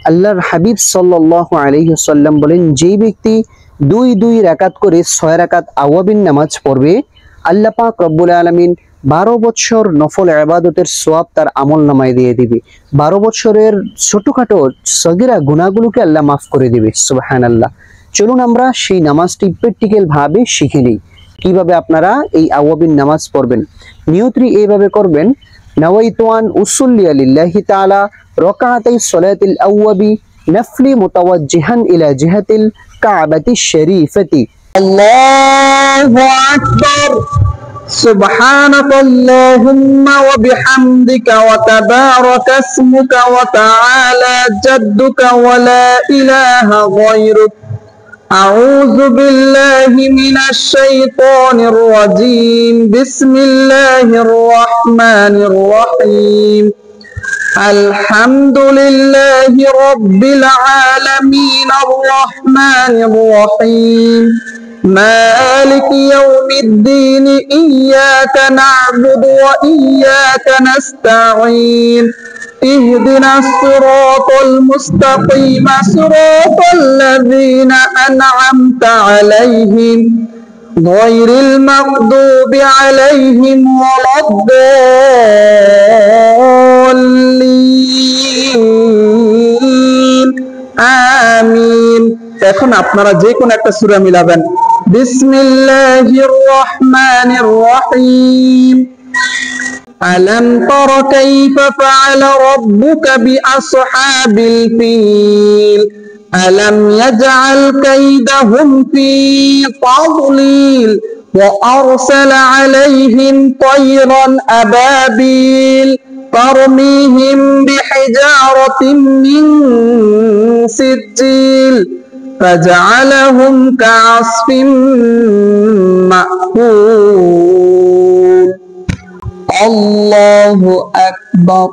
আল্লাহর হাবিব সাল্লাল্লাহু আলাইহি ওয়াসাল্লাম বলেন, যে ব্যক্তি দুই দুই রাকাত করে 6 রাকাত আওয়াবিন নামাজ পড়বে, আল্লাহ পাক রব্বুল আলামিন 12 বছর নফল ইবাদতের সওয়াব তার আমলনামায় দিয়ে দিবে। 12 বছরের ছোটখাটো সগীরা গুনাহগুলোকে আল্লাহ মাফ করে দিবে। সুবহানাল্লাহ। চলুন আমরা সেই নামাজটি প্র্যাকটিক্যাল ভাবে শিখে নিই। কিভাবে আপনারা এই আওয়াবিন নামাজ পড়বেন। নিয়তটি এইভাবে করবেন, নাওয়াইতু আন উসল্লি লিল্লাহি তাআলা রাকাতাই সলাতিল আওয়াবি নাফলি মুতাওয়াজ্জিহান ইলা জিহাতিল কাবাতিশ শরীফাতি। আল্লাহু আকবার। سبحانك اللهم وبحمدك وتبارك اسمك وتعالى جدك ولا إله غيرك أعوذ بالله من الشيطان الرجيم بسم الله الرحمن الرحيم الحمد لله رب العالمين الرحمن الرحيم مالك يوم الدين إياك نعبد وإياك نستعين اهدنا الصراط المستقيم صراط الذين أنعمت عليهم غير المغضوب عليهم ولا الضالين آمين। এখন আপনারা যে কোন একটা সূরা মিলাবেন। বিসমিল্লাহির রহমানির রহিম আলাম তারা কাইফা ফাআলা রাব্বুকা বিআসহাবিল ফিল আলাম ইয়াজআল কাইদাহুম ফি তাদলিল ওয়া আরসালা আলাইহিম তায়রান আবাবিল তারমিহিম বিহিজারাতিন মিন সিজ্জিল فجعلهم كعصف مأكول الله أكبر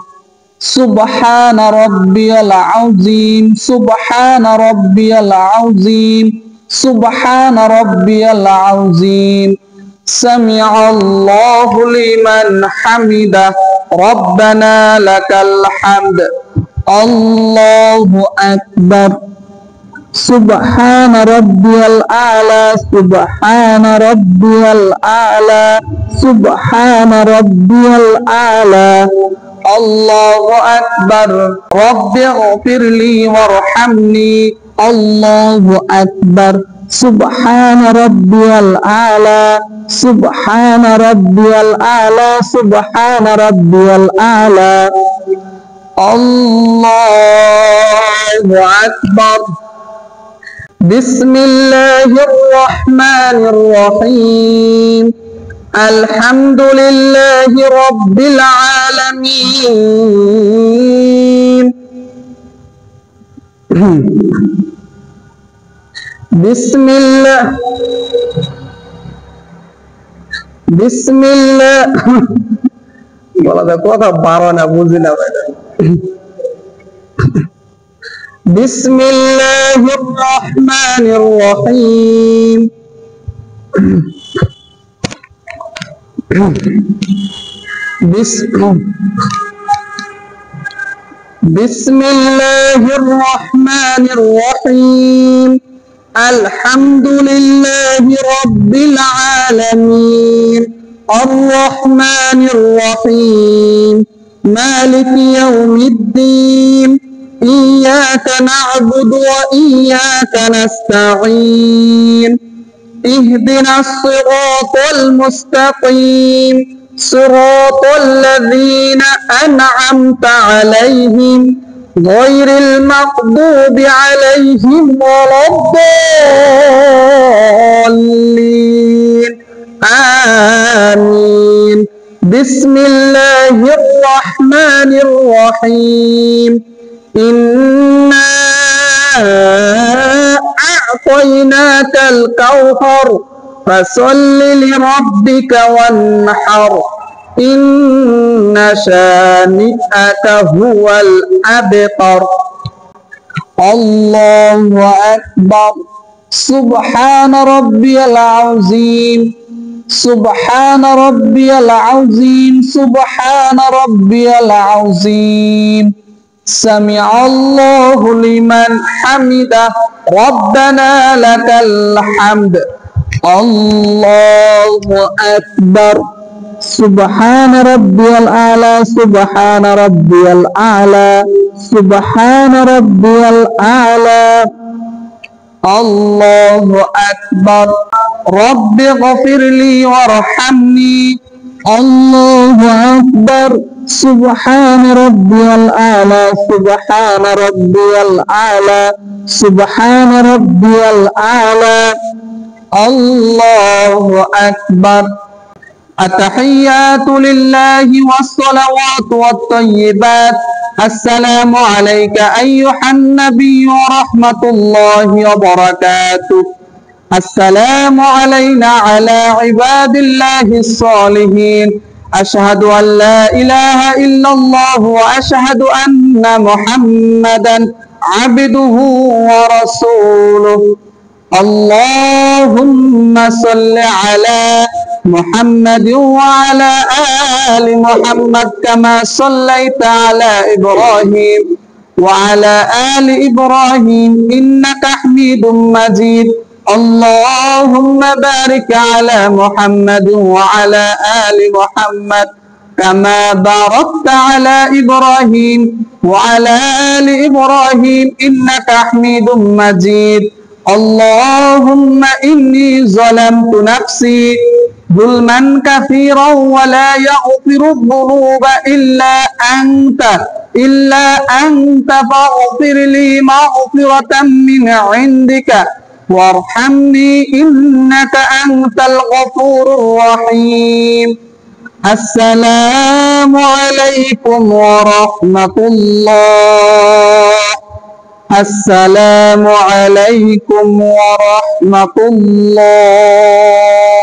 سبحان ربي العظيم سبحان ربي العظيم سبحان ربي العظيم سمع الله لمن حمده ربنا لك الحمد الله أكبر سبحان ربي الأعلى سبحان ربي الأعلى سبحان ربي الأعلى الله أكبر رب اغفر لي وارحمني الله أكبر سبحان ربي الأعلى سبحان ربي الأعلى سبحان ربي الأعلى الله أكبر بسم الله الرحمن الرحيم الحمد لله رب العالمين بسم الله بسم الله বলা যায় কথা বারো না বুঝি না بسم الله الرحمن الرحيم بسم الله الرحمن الرحيم الحمد لله رب العالمين الرحمن الرحيم مالك يوم الدين إياك نعبد وإياك نستعين اهدنا الصراط المستقيم صراط الذين أنعمت عليهم غير المغضوب عليهم ولا الضالين آمين بسم الله الرحمن الرحيم إنا أعطيناك الكوثر فصل لربك وانحر إن شانئك هو الأبتر الله أكبر سبحان ربي العظيم سبحان ربي العظيم سبحان ربي العظيم سمع الله لمن حمده ربنا لك الحمد الله أكبر سبحان ربي الأعلى سبحان ربي الأعلى سبحان ربي الأعلى الله أكبر رب اغفر لي وارحمني الله أكبر سبحان ربي الأعلى سبحان ربي الأعلى سبحان ربي الأعلى الله أكبر التحيات لله والصلوات والطيبات السلام عليك أيها النبي ورحمة الله وبركاته السلام علينا على عباد الله الصالحين أشهد أن لا إله إلا الله وأشهد أن محمدا عبده ورسوله اللهم صل على محمد وعلى آل محمد كما صليت على إبراهيم وعلى آل إبراهيم إنك حميد مجيد اللهم بارك على محمد وعلى آل محمد كما باركت على إبراهيم وعلى آل إبراهيم إنك حميد مجيد اللهم إني ظلمت نفسي ظلما كثيرا ولا يغفر الذنوب إلا أنت فاغفر لي مغفرة من عندك وارحمني إنك أنت الغفور الرحيم السلام عليكم ورحمة الله السلام عليكم ورحمة الله